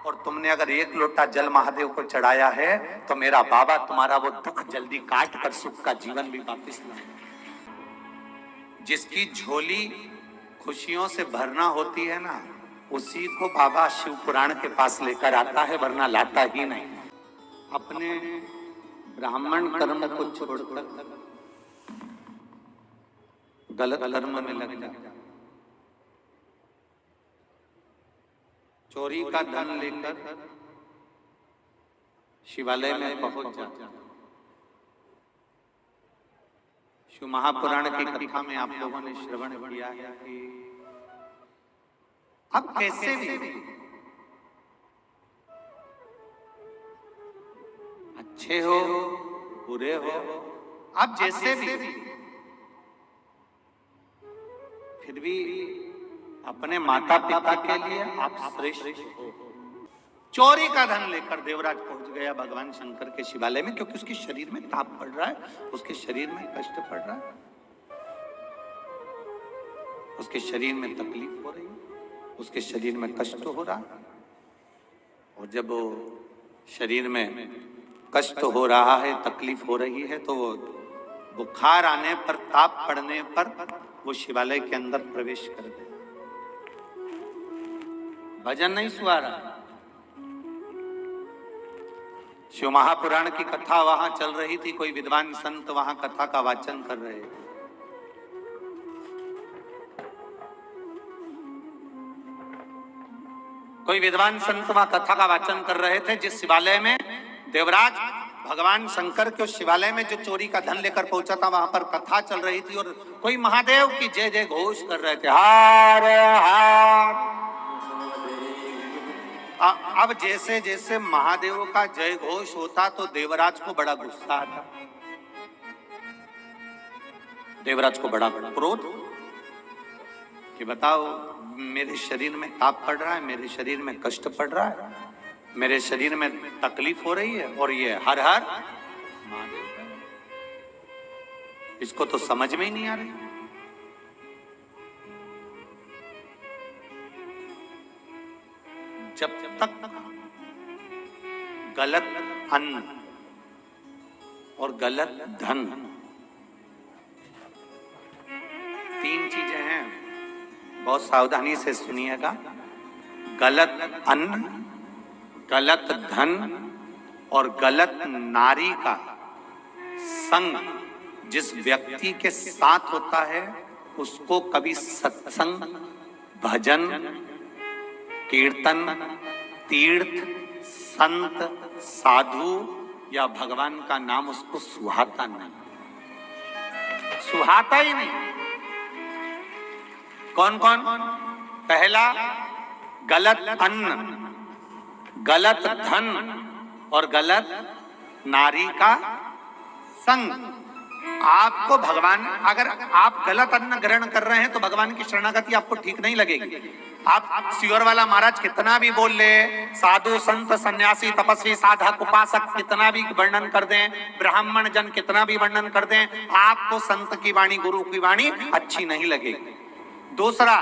और तुमने अगर एक लोटा जल महादेव को चढ़ाया है तो मेरा बाबा तुम्हारा वो दुख जल्दी काट कर सुख का जीवन भी वापिस लाए। जिसकी झोली खुशियों से भरना होती है ना, उसी को बाबा शिव पुराण के पास लेकर आता है, वरना लाता ही नहीं। अपने ब्राह्मण कर्म को छोड़कर गलत कर्म में लग जाता, चोरी का धन लेकर शिवालय में पहुंच जाता। शिव महापुराण की कथा में आप लोगों ने श्रवण किया है कि अब कैसे भी अच्छे हो बुरे हो, अब जैसे भी फिर भी अपने माता पिता के लिए आप श्रेष्ठ हो। चोरी का धन लेकर देवराज पहुंच गया भगवान शंकर के शिवालय में, क्योंकि उसके शरीर में ताप पड़ रहा है, उसके शरीर में कष्ट पड़ रहा है, उसके शरीर में तकलीफ हो रही है, उसके शरीर में कष्ट हो रहा है। और जब वो शरीर में कष्ट हो रहा है, तकलीफ हो रही है, तो वो बुखार आने पर, ताप पड़ने पर वो शिवालय के अंदर प्रवेश कर गए। भजन नहीं सुहा रहा, शिव महापुराण की कथा वहां चल रही थी। कोई विद्वान संत वहां कथा का वाचन कर रहे। कोई विद्वान संत वहां कथा का वाचन कर रहे थे, जिस शिवालय में देवराज भगवान शंकर के उस शिवालय में जो चोरी का धन लेकर पहुंचा था, वहां पर कथा चल रही थी और कोई महादेव की जय जय घोष कर रहे थे, हार हार। अब जैसे जैसे महादेव का जय घोष होता तो देवराज को बड़ा गुस्सा आता, देवराज को बड़ा क्रोध कि बताओ, मेरे शरीर में ताप पड़ रहा है, मेरे शरीर में कष्ट पड़ रहा है, मेरे शरीर में तकलीफ हो रही है, और ये हर हर महादेव, इसको तो समझ में ही नहीं आ रही। जब तक गलत अन्न और गलत धन, तीन चीजें हैं, बहुत सावधानी से सुनिएगा। गलत अन्न, गलत धन और गलत नारी का संग जिस व्यक्ति के साथ होता है, उसको कभी सत्संग, भजन, कीर्तन, तीर्थ, संत, साधु या भगवान का नाम उसको सुहाता नहीं, सुहाता ही नहीं। कौन कौन? पहला, गलत अन्न, गलत धन और गलत नारी का संग। आपको भगवान, अगर आप गलत अन्न ग्रहण कर रहे हैं तो भगवान की शरणागति आपको ठीक नहीं लगेगी। आप सियोर वाला महाराज कितना भी बोल ले, साधु संत सन्यासी तपस्वी साधक उपासक कितना भी वर्णन कर दें, ब्राह्मण जन कितना भी वर्णन कर दें, आपको संत की वाणी, गुरु की वाणी अच्छी नहीं लगेगी। दूसरा,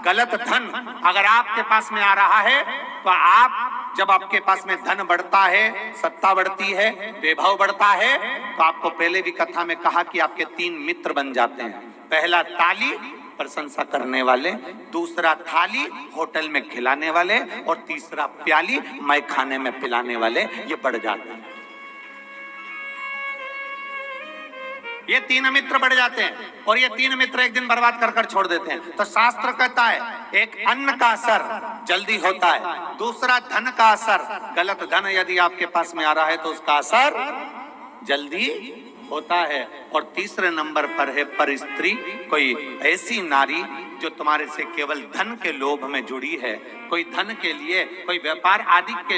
गलत धन अगर आपके पास में आ रहा है तो आप, जब आपके पास में धन बढ़ता है, सत्ता बढ़ती है, वैभव बढ़ता है, तो आपको पहले भी कथा में कहा कि आपके तीन मित्र बन जाते हैं। पहला, ताली, प्रशंसा करने वाले, दूसरा थाली, होटल में खिलाने वाले, और तीसरा प्याली, मैं खाने में पिलाने वाले, ये बढ़ जाते हैं। ये तीन मित्र बढ़ जाते हैं और ये तीन मित्र एक दिन बर्बाद कर कर छोड़ देते हैं। तो शास्त्र कहता है, एक अन्न का असर जल्दी होता है, दूसरा धन का असर, गलत धन यदि आपके पास में आ रहा है तो उसका असर जल्दी होता है, और तीसरे नंबर पर है पर स्त्री, कोई ऐसी नारी जो तुम्हारे से केवल धन के लोभ में जुड़ी है, कोई धन के लिए, कोई व्यापार आदि के